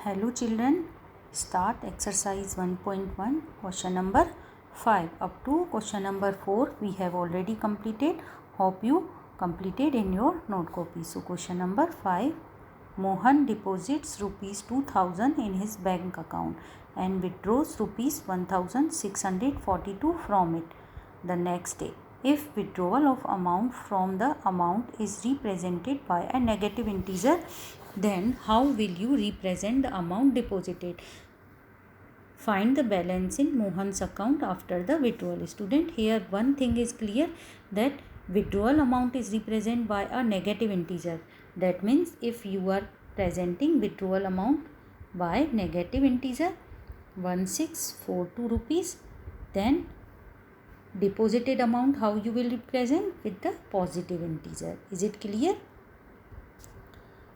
Hello children, start exercise 1.1 question number 5. Up to question number 4 we have already completed. Hope you completed in your note copy. So question number 5. Mohan deposits rupees 2000 in his bank account and withdraws rupees 1642 from it the next day. If withdrawal of amount from the amount is represented by a negative integer, then how will you represent the amount deposited? Find the balance in Mohan's account after the withdrawal. Student, here one thing is clear, that withdrawal amount is represented by a negative integer. That means if you are presenting withdrawal amount by negative integer 1642 rupees, then deposited amount how you will represent with the positive integer. Is it clear?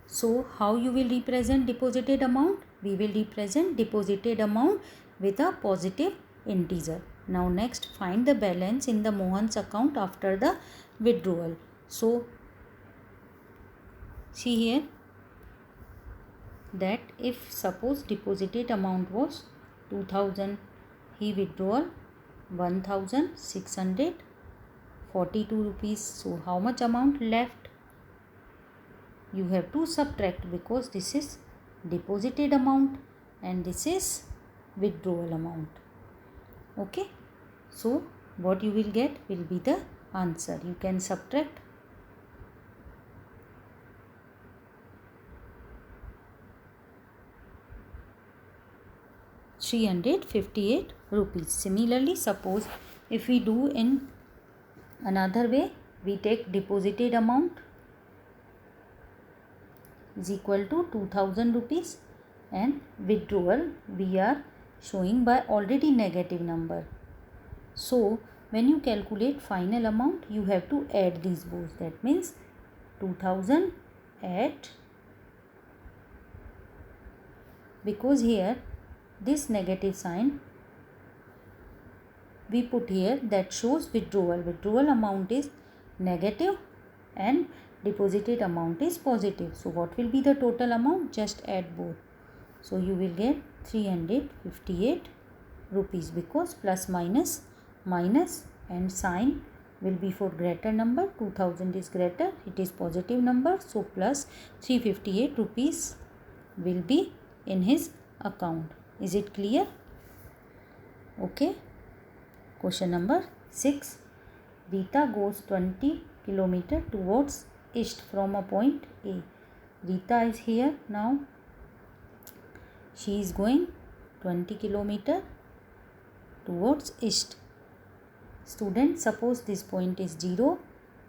So how you will represent deposited amount? We will represent deposited amount with a positive integer. Now next, find the balance in the Mohan's account after the withdrawal. So see here that if suppose deposited amount was 2000, he withdrawal 1642 rupees. So how much amount left? You have to subtract, because this is deposited amount and this is withdrawal amount. Okay, so what you will get will be the answer. You can subtract 358 rupees. Similarly, suppose if we do in another way, we take deposited amount is equal to 2000 rupees and withdrawal we are showing by already negative number. So when you calculate final amount, you have to add these both. That means 2000 at, because here this negative sign we put here, that shows withdrawal. Withdrawal amount is negative and deposited amount is positive. So what will be the total amount? Just add both. So you will get 358 rupees, because plus minus minus and sign will be for greater number. 2000 is greater, it is positive number. So plus 358 rupees will be in his account. Is it clear? Okay. Question number 6. Rita goes 20 km towards east from a point A. Rita is here now. She is going 20 km towards east. Student, suppose this point is 0.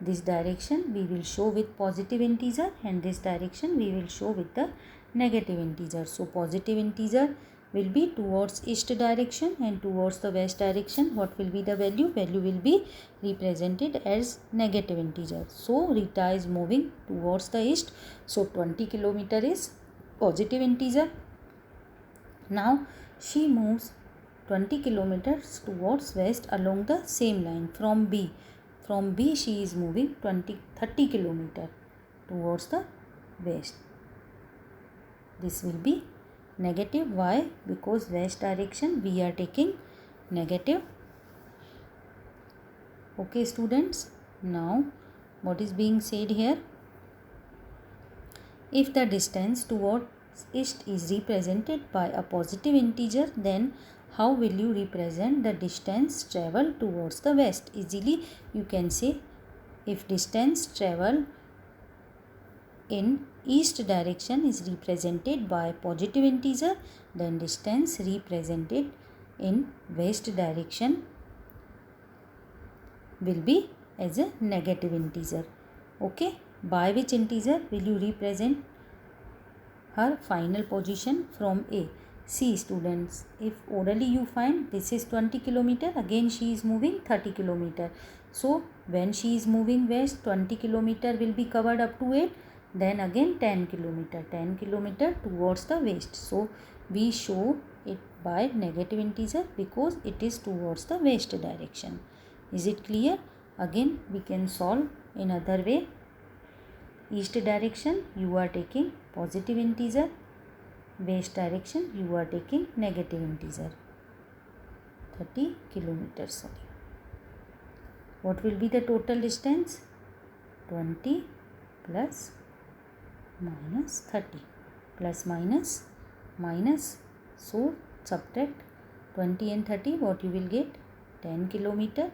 This direction we will show with positive integer and this direction we will show with the negative integer. So positive integer will be towards east direction and towards the west direction. What will be the value? Value will be represented as negative integer. So Rita is moving towards the east. So 20 km is positive integer. Now she moves 20 kilometers towards west along the same line from B. From B she is moving 30 km towards the west. This will be negative. Why? Because west direction we are taking negative. Okay students, now what is being said here? If the distance towards east is represented by a positive integer, then how will you represent the distance traveled towards the west? Easily you can say, if distance traveled in east direction is represented by positive integer, then distance represented in west direction will be as a negative integer. Okay, by which integer will you represent her final position from A? See students, if orally you find this is 20 km, again she is moving 30 km. So when she is moving west, 20 km will be covered up to 8. Then again 10 km towards the west. So we show it by negative integer because it is towards the west direction. Is it clear? Again we can solve in other way. East direction you are taking positive integer west direction you are taking negative integer 30 kilometers. Sorry. What will be the total distance? 20 plus minus 30 plus minus minus. So subtract 20 and 30. What you will get? 10 kilometer.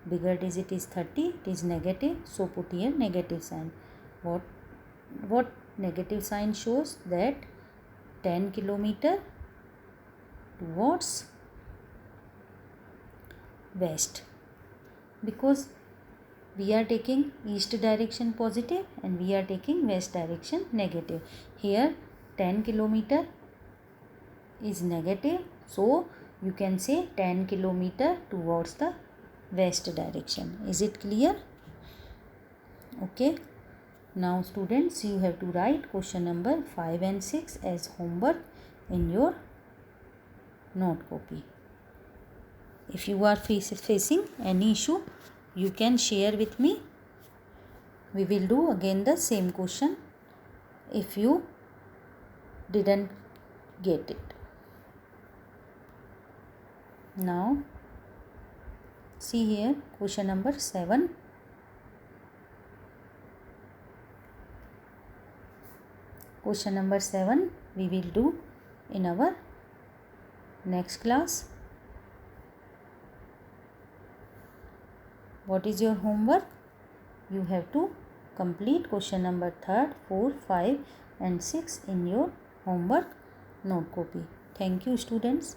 Bigger digit is 30. It is negative. So put here negative sign. What negative sign shows? That 10 kilometer towards west, because we are taking east direction positive and we are taking west direction negative. Here 10 kilometer is negative, so you can say 10 kilometer towards the west direction. Is it clear? Okay. Now students, you have to write question number 5 and 6 as homework in your note copy. If you are facing any issue, you can share with me. We will do again the same question if you didn't get it. Now see here question number 7. Question number 7 we will do in our next class. What is your homework? You have to complete question number 3, 4, 5 and 6 in your homework note copy. Thank you students.